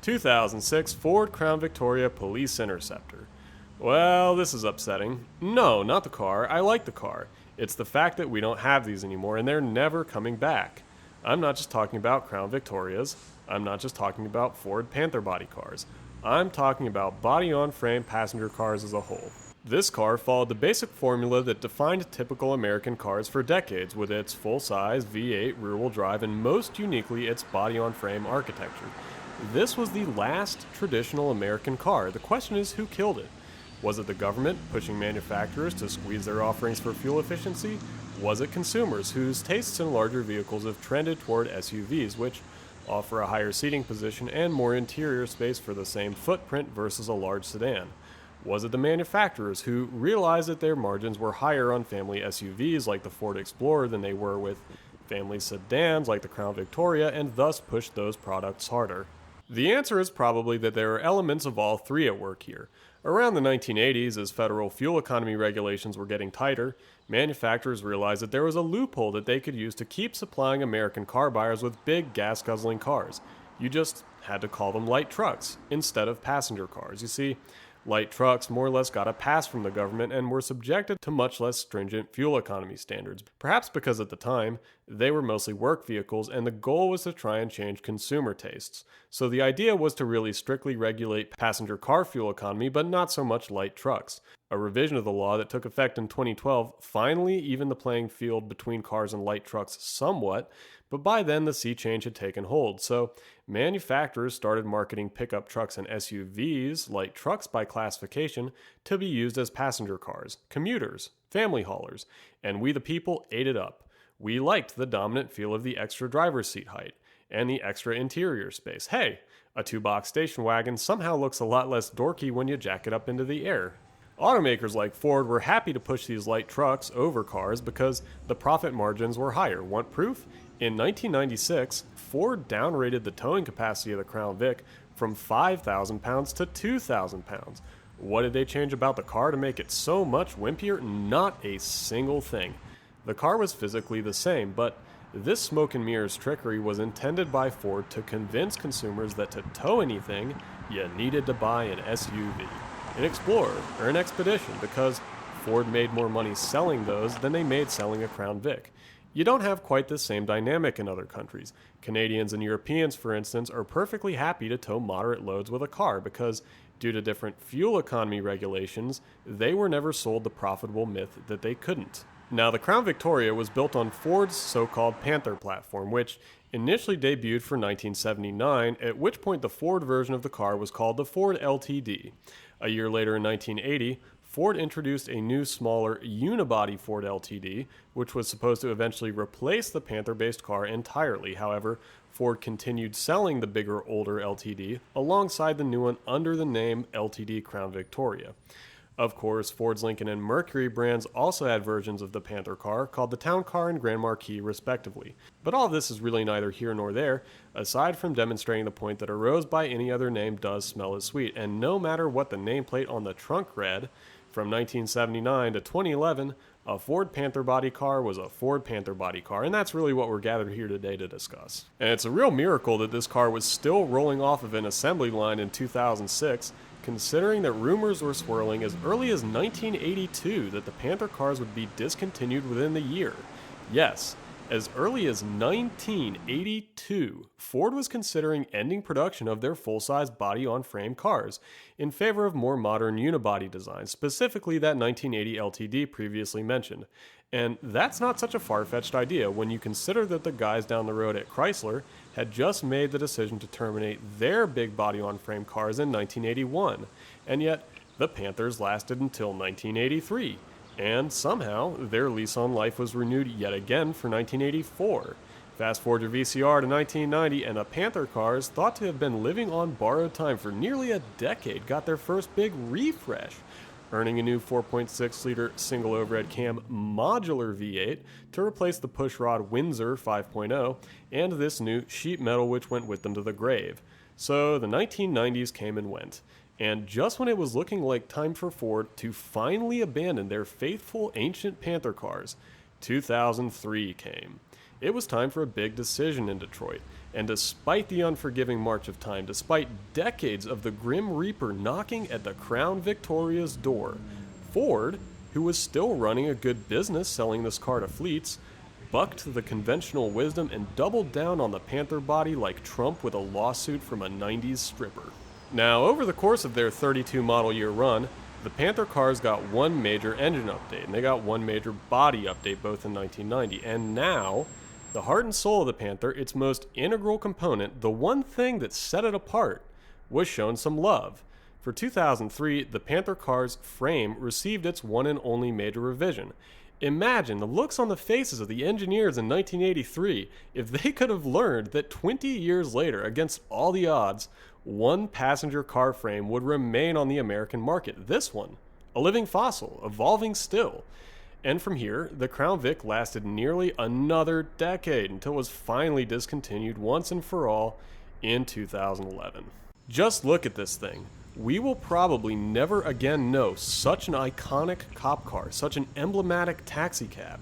2006 Ford Crown Victoria Police Interceptor. Well, this is upsetting. No, not the car. I like the car. It's the fact that we don't have these anymore and they're never coming back. I'm not just talking about Crown Victorias. I'm not just talking about Ford Panther body cars. I'm talking about body-on-frame passenger cars as a whole. This car followed the basic formula that defined typical American cars for decades, with its full-size V8 rear-wheel drive and most uniquely its body-on-frame architecture. This was the last traditional American car. The question is, who killed it? Was it the government pushing manufacturers to squeeze their offerings for fuel efficiency? Was it consumers whose tastes in larger vehicles have trended toward SUVs, which offer a higher seating position and more interior space for the same footprint versus a large sedan? Was it the manufacturers who realized that their margins were higher on family SUVs like the Ford Explorer than they were with family sedans like the Crown Victoria, and thus pushed those products harder? The answer is probably that there are elements of all three at work here. Around the 1980s, as federal fuel economy regulations were getting tighter, manufacturers realized that there was a loophole that they could use to keep supplying American car buyers with big gas-guzzling cars. You just had to call them light trucks instead of passenger cars. You see, light trucks more or less got a pass from the government and were subjected to much less stringent fuel economy standards, perhaps because at the time, they were mostly work vehicles and the goal was to try and change consumer tastes. So the idea was to really strictly regulate passenger car fuel economy, but not so much light trucks. A revision of the law that took effect in 2012 finally evened the playing field between cars and light trucks somewhat, but by then the sea change had taken hold, so manufacturers started marketing pickup trucks and SUVs, light trucks by classification, to be used as passenger cars, commuters, family haulers, and we the people ate it up. We liked the dominant feel of the extra driver's seat height and the extra interior space. Hey, a two-box station wagon somehow looks a lot less dorky when you jack it up into the air. Automakers like Ford were happy to push these light trucks over cars because the profit margins were higher. Want proof? In 1996, Ford downrated the towing capacity of the Crown Vic from 5,000 pounds to 2,000 pounds. What did they change about the car to make it so much wimpier? Not a single thing. The car was physically the same, but this smoke and mirrors trickery was intended by Ford to convince consumers that to tow anything, you needed to buy an SUV, an Explorer, or an Expedition, because Ford made more money selling those than they made selling a Crown Vic. You don't have quite the same dynamic in other countries. Canadians and Europeans, for instance, are perfectly happy to tow moderate loads with a car because, due to different fuel economy regulations, they were never sold the profitable myth that they couldn't. Now, the Crown Victoria was built on Ford's so-called Panther platform, which initially debuted for 1979, at which point the Ford version of the car was called the Ford LTD. A year later, in 1980, Ford introduced a new, smaller, unibody Ford LTD, which was supposed to eventually replace the Panther-based car entirely. However, Ford continued selling the bigger, older LTD alongside the new one under the name LTD Crown Victoria. Of course, Ford's Lincoln and Mercury brands also had versions of the Panther car called the Town Car and Grand Marquis, respectively. But all of this is really neither here nor there, aside from demonstrating the point that a rose by any other name does smell as sweet, and no matter what the nameplate on the trunk read, from 1979 to 2011, a Ford Panther body car was a Ford Panther body car, and that's really what we're gathered here today to discuss. And it's a real miracle that this car was still rolling off of an assembly line in 2006, considering that rumors were swirling as early as 1982 that the Panther cars would be discontinued within the year. Yes, as early as 1982, Ford was considering ending production of their full-size body-on-frame cars in favor of more modern unibody designs, specifically that 1980 LTD previously mentioned. And that's not such a far-fetched idea when you consider that the guys down the road at Chrysler had just made the decision to terminate their big body-on-frame cars in 1981, and yet the Panthers lasted until 1983. And somehow, their lease on life was renewed yet again for 1984. Fast forward your VCR to 1990, and the Panther cars, thought to have been living on borrowed time for nearly a decade, got their first big refresh, earning a new 4.6-liter single overhead cam modular V8 to replace the pushrod Windsor 5.0, and this new sheet metal which went with them to the grave. So the 1990s came and went. And just when it was looking like time for Ford to finally abandon their faithful ancient Panther cars, 2003 came. It was time for a big decision in Detroit, and despite the unforgiving march of time, despite decades of the Grim Reaper knocking at the Crown Victoria's door, Ford, who was still running a good business selling this car to fleets, bucked the conventional wisdom and doubled down on the Panther body like Trump with a lawsuit from a 90s stripper. Now, over the course of their 32 model year run, the Panther cars got one major engine update, and they got one major body update both in 1990, and now, the heart and soul of the Panther, its most integral component, the one thing that set it apart, was shown some love. For 2003, the Panther car's frame received its one and only major revision. Imagine the looks on the faces of the engineers in 1983 if they could have learned that 20 years later, against all the odds, one passenger car frame would remain on the American market. This one, a living fossil, evolving still. And from here, the Crown Vic lasted nearly another decade until it was finally discontinued once and for all in 2011. Just look at this thing. We will probably never again know such an iconic cop car, such an emblematic taxicab.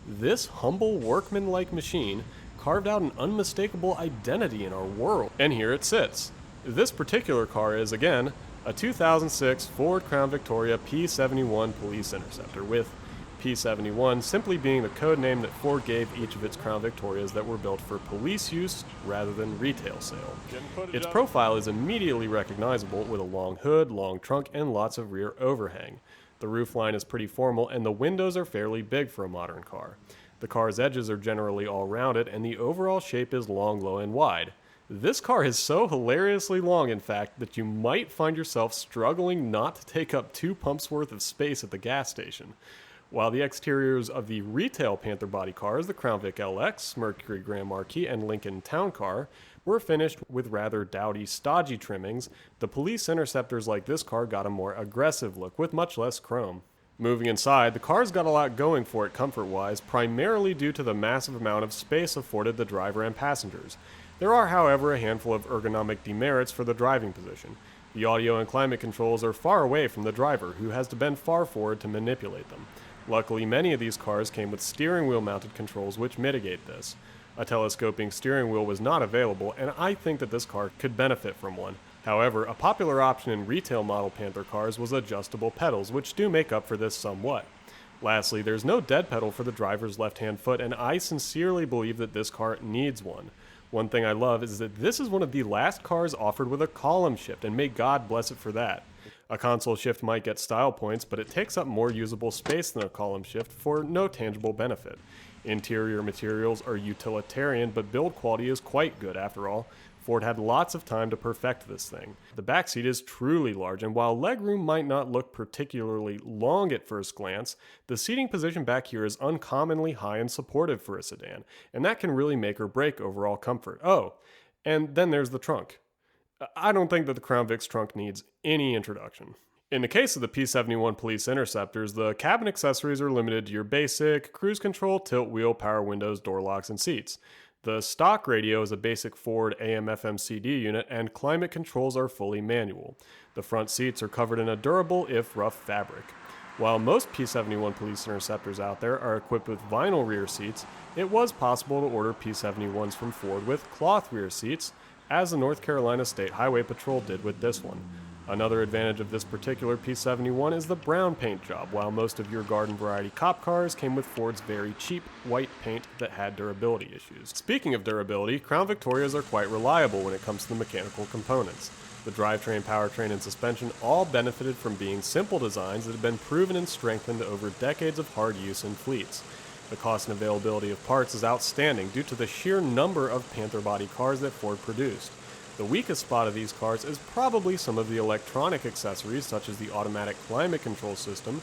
This humble workman-like machine carved out an unmistakable identity in our world. And here it sits. This particular car is, again, a 2006 Ford Crown Victoria P71 Police Interceptor, with P71 simply being the code name that Ford gave each of its Crown Victorias that were built for police use rather than retail sale. Its profile is immediately recognizable with a long hood, long trunk, and lots of rear overhang. The roofline is pretty formal, and the windows are fairly big for a modern car. The car's edges are generally all rounded, and the overall shape is long, low, and wide. This car is so hilariously long, in fact, that you might find yourself struggling not to take up 2 pumps worth of space at the gas station. While the exteriors of the retail Panther body cars, the Crown Vic LX, Mercury Grand Marquis, and Lincoln Town Car, were finished with rather dowdy, stodgy trimmings, the police interceptors like this car got a more aggressive look with much less chrome. Moving inside, the car's got a lot going for it comfort-wise, primarily due to the massive amount of space afforded the driver and passengers. There are, however, a handful of ergonomic demerits for the driving position. The audio and climate controls are far away from the driver, who has to bend far forward to manipulate them. Luckily, many of these cars came with steering wheel mounted controls which mitigate this. A telescoping steering wheel was not available, and I think that this car could benefit from one. However, a popular option in retail model Panther cars was adjustable pedals, which do make up for this somewhat. Lastly, there's no dead pedal for the driver's left-hand foot, and I sincerely believe that this car needs one. One thing I love is that this is one of the last cars offered with a column shift, and may God bless it for that. A console shift might get style points, but it takes up more usable space than a column shift for no tangible benefit. Interior materials are utilitarian, but build quality is quite good after all. Ford had lots of time to perfect this thing. The backseat is truly large, and while legroom might not look particularly long at first glance, the seating position back here is uncommonly high and supportive for a sedan, and that can really make or break overall comfort. Oh, and then there's the trunk. I don't think that the Crown Vic's trunk needs any introduction. In the case of the P71 Police Interceptors, the cabin accessories are limited to your basic cruise control, tilt wheel, power windows, door locks, and seats. The stock radio is a basic Ford AM/FM CD unit, and climate controls are fully manual. The front seats are covered in a durable, if rough, fabric. While most P71 Police Interceptors out there are equipped with vinyl rear seats, it was possible to order P71s from Ford with cloth rear seats, as the North Carolina State Highway Patrol did with this one. Another advantage of this particular P71 is the brown paint job, while most of your garden variety cop cars came with Ford's very cheap white paint that had durability issues. Speaking of durability, Crown Victorias are quite reliable when it comes to the mechanical components. The drivetrain, powertrain, and suspension all benefited from being simple designs that have been proven and strengthened over decades of hard use in fleets. The cost and availability of parts is outstanding due to the sheer number of Panther body cars that Ford produced. The weakest spot of these cars is probably some of the electronic accessories, such as the automatic climate control system,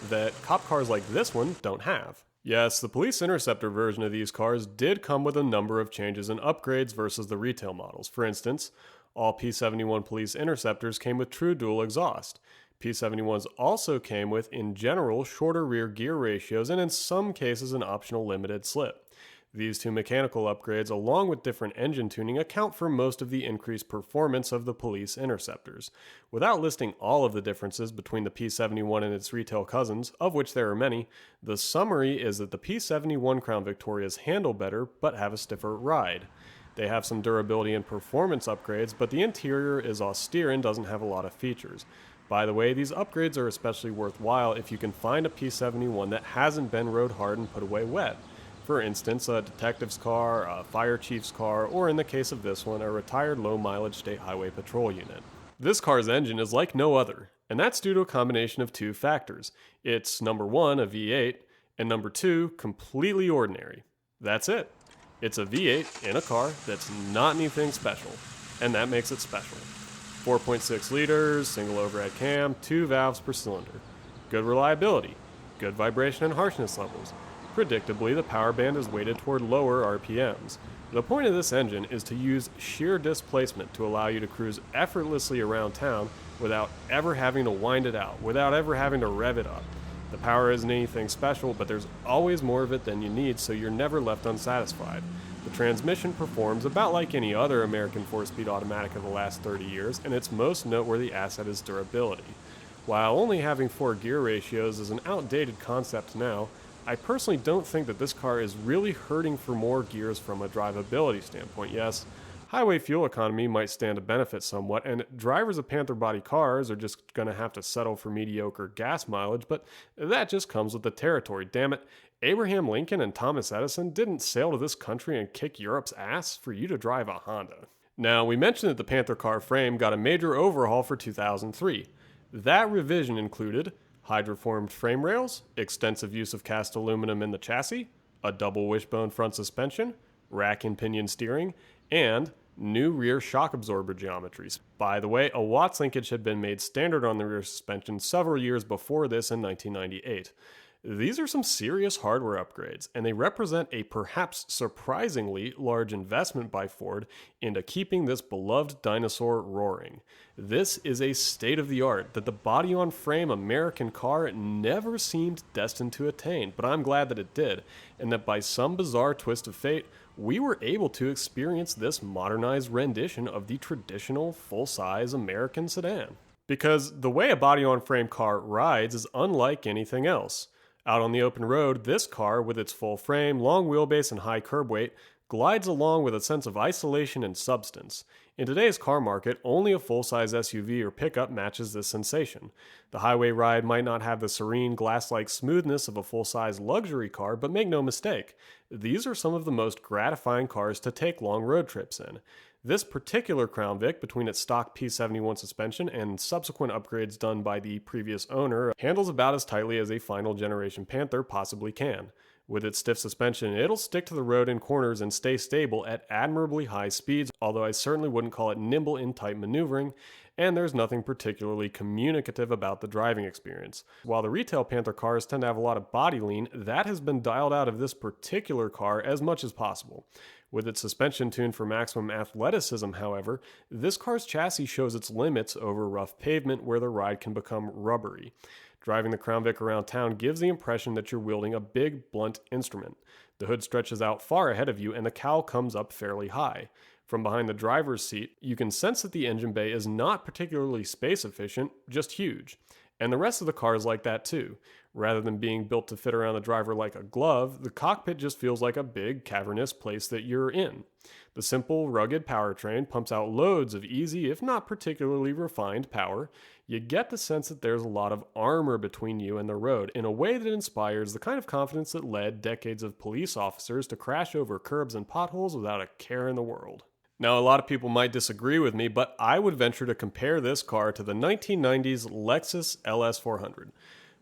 that cop cars like this one don't have. Yes, the Police Interceptor version of these cars did come with a number of changes and upgrades versus the retail models. For instance, all P71 Police Interceptors came with true dual exhaust. P71s also came with, in general, shorter rear gear ratios and in some cases an optional limited slip. These two mechanical upgrades, along with different engine tuning, account for most of the increased performance of the police Interceptors. Without listing all of the differences between the P71 and its retail cousins, of which there are many, the summary is that the P71 Crown Victorias handle better but have a stiffer ride. They have some durability and performance upgrades, but the interior is austere and doesn't have a lot of features. By the way, these upgrades are especially worthwhile if you can find a P71 that hasn't been rode hard and put away wet. For instance, a detective's car, a fire chief's car, or in the case of this one, a retired low-mileage state highway patrol unit. This car's engine is like no other, and that's due to a combination of two factors. It's number one, a V8, and number two, completely ordinary. That's it. It's a V8 in a car that's not anything special, and that makes it special. 4.6 liters, single overhead cam, 2 valves per cylinder. Good reliability, good vibration and harshness levels. Predictably, the power band is weighted toward lower RPMs. The point of this engine is to use sheer displacement to allow you to cruise effortlessly around town without ever having to wind it out, without ever having to rev it up. The power isn't anything special, but there's always more of it than you need, so you're never left unsatisfied. The transmission performs about like any other American 4-speed automatic of the last 30 years, and its most noteworthy asset is durability. While only having 4 gear ratios is an outdated concept now, I personally don't think that this car is really hurting for more gears from a drivability standpoint. Yes, highway fuel economy might stand to benefit somewhat, and drivers of Panther body cars are just going to have to settle for mediocre gas mileage, but that just comes with the territory. Damn it, Abraham Lincoln and Thomas Edison didn't sail to this country and kick Europe's ass for you to drive a Honda. Now, we mentioned that the Panther car frame got a major overhaul for 2003. That revision included hydroformed frame rails, extensive use of cast aluminum in the chassis, a double wishbone front suspension, rack and pinion steering, and new rear shock absorber geometries. By the way, a Watts linkage had been made standard on the rear suspension several years before this in 1998. These are some serious hardware upgrades, and they represent a perhaps surprisingly large investment by Ford into keeping this beloved dinosaur roaring. This is a state-of-the-art that the body-on-frame American car never seemed destined to attain, but I'm glad that it did, and that by some bizarre twist of fate, we were able to experience this modernized rendition of the traditional full-size American sedan. Because the way a body-on-frame car rides is unlike anything else. Out on the open road, this car, with its full frame, long wheelbase, and high curb weight, glides along with a sense of isolation and substance. In today's car market, only a full-size SUV or pickup matches this sensation. The highway ride might not have the serene, glass-like smoothness of a full-size luxury car, but make no mistake, these are some of the most gratifying cars to take long road trips in. This particular Crown Vic, between its stock P71 suspension and subsequent upgrades done by the previous owner, handles about as tightly as a final generation Panther possibly can. With its stiff suspension, it'll stick to the road in corners and stay stable at admirably high speeds, although I certainly wouldn't call it nimble in tight maneuvering, and there's nothing particularly communicative about the driving experience. While the retail Panther cars tend to have a lot of body lean, that has been dialed out of this particular car as much as possible. With its suspension tuned for maximum athleticism, however, this car's chassis shows its limits over rough pavement where the ride can become rubbery. Driving the Crown Vic around town gives the impression that you're wielding a big, blunt instrument. The hood stretches out far ahead of you and the cowl comes up fairly high. From behind the driver's seat, you can sense that the engine bay is not particularly space efficient, just huge. And the rest of the car is like that too. Rather than being built to fit around the driver like a glove, the cockpit just feels like a big, cavernous place that you're in. The simple, rugged powertrain pumps out loads of easy, if not particularly refined, power. You get the sense that there's a lot of armor between you and the road in a way that inspires the kind of confidence that led decades of police officers to crash over curbs and potholes without a care in the world. Now, a lot of people might disagree with me, but I would venture to compare this car to the 1990s Lexus LS400.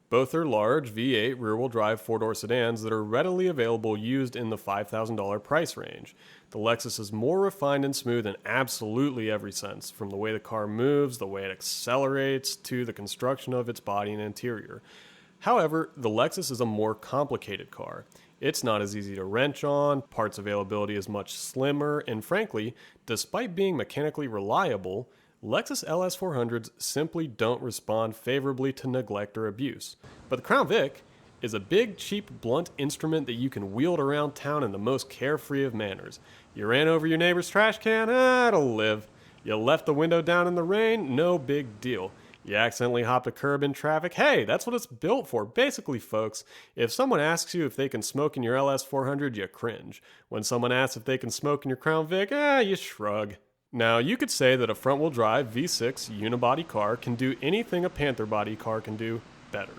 Both are large V8 rear-wheel drive four-door sedans that are readily available used in the $5,000 price range. The Lexus is more refined and smooth in absolutely every sense, from the way the car moves, the way it accelerates, to the construction of its body and interior. However, the Lexus is a more complicated car. It's not as easy to wrench on, parts availability is much slimmer, and frankly, despite being mechanically reliable, Lexus LS400s simply don't respond favorably to neglect or abuse. But the Crown Vic, is a big, cheap, blunt instrument that you can wield around town in the most carefree of manners. You ran over your neighbor's trash can? It'll live. You left the window down in the rain? No big deal. You accidentally hopped a curb in traffic? Hey, that's what it's built for. Basically, folks, if someone asks you if they can smoke in your LS400, you cringe. When someone asks if they can smoke in your Crown Vic, you shrug. Now, you could say that a front-wheel drive V6 unibody car can do anything a Panther body car can do better.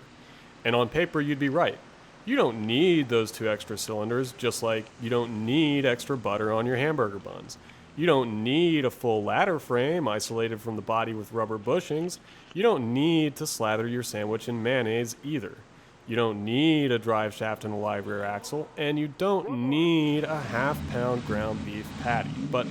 And on paper, you'd be right. You don't need those 2 extra cylinders, just like you don't need extra butter on your hamburger buns. You don't need a full ladder frame isolated from the body with rubber bushings. You don't need to slather your sandwich in mayonnaise either. You don't need a drive shaft and a live rear axle, and you don't need a half-pound ground beef patty. But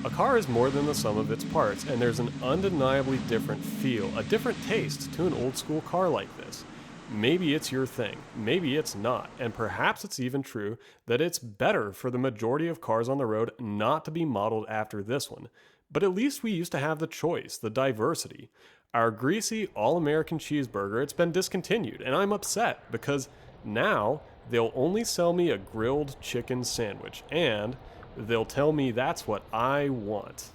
a car is more than the sum of its parts, and there's an undeniably different feel, a different taste to an old-school car like this. Maybe it's your thing, maybe it's not, and perhaps it's even true that it's better for the majority of cars on the road not to be modeled after this one. But at least we used to have the choice, the diversity. Our greasy, all-American cheeseburger, it's been discontinued, and I'm upset because now they'll only sell me a grilled chicken sandwich, and they'll tell me that's what I want.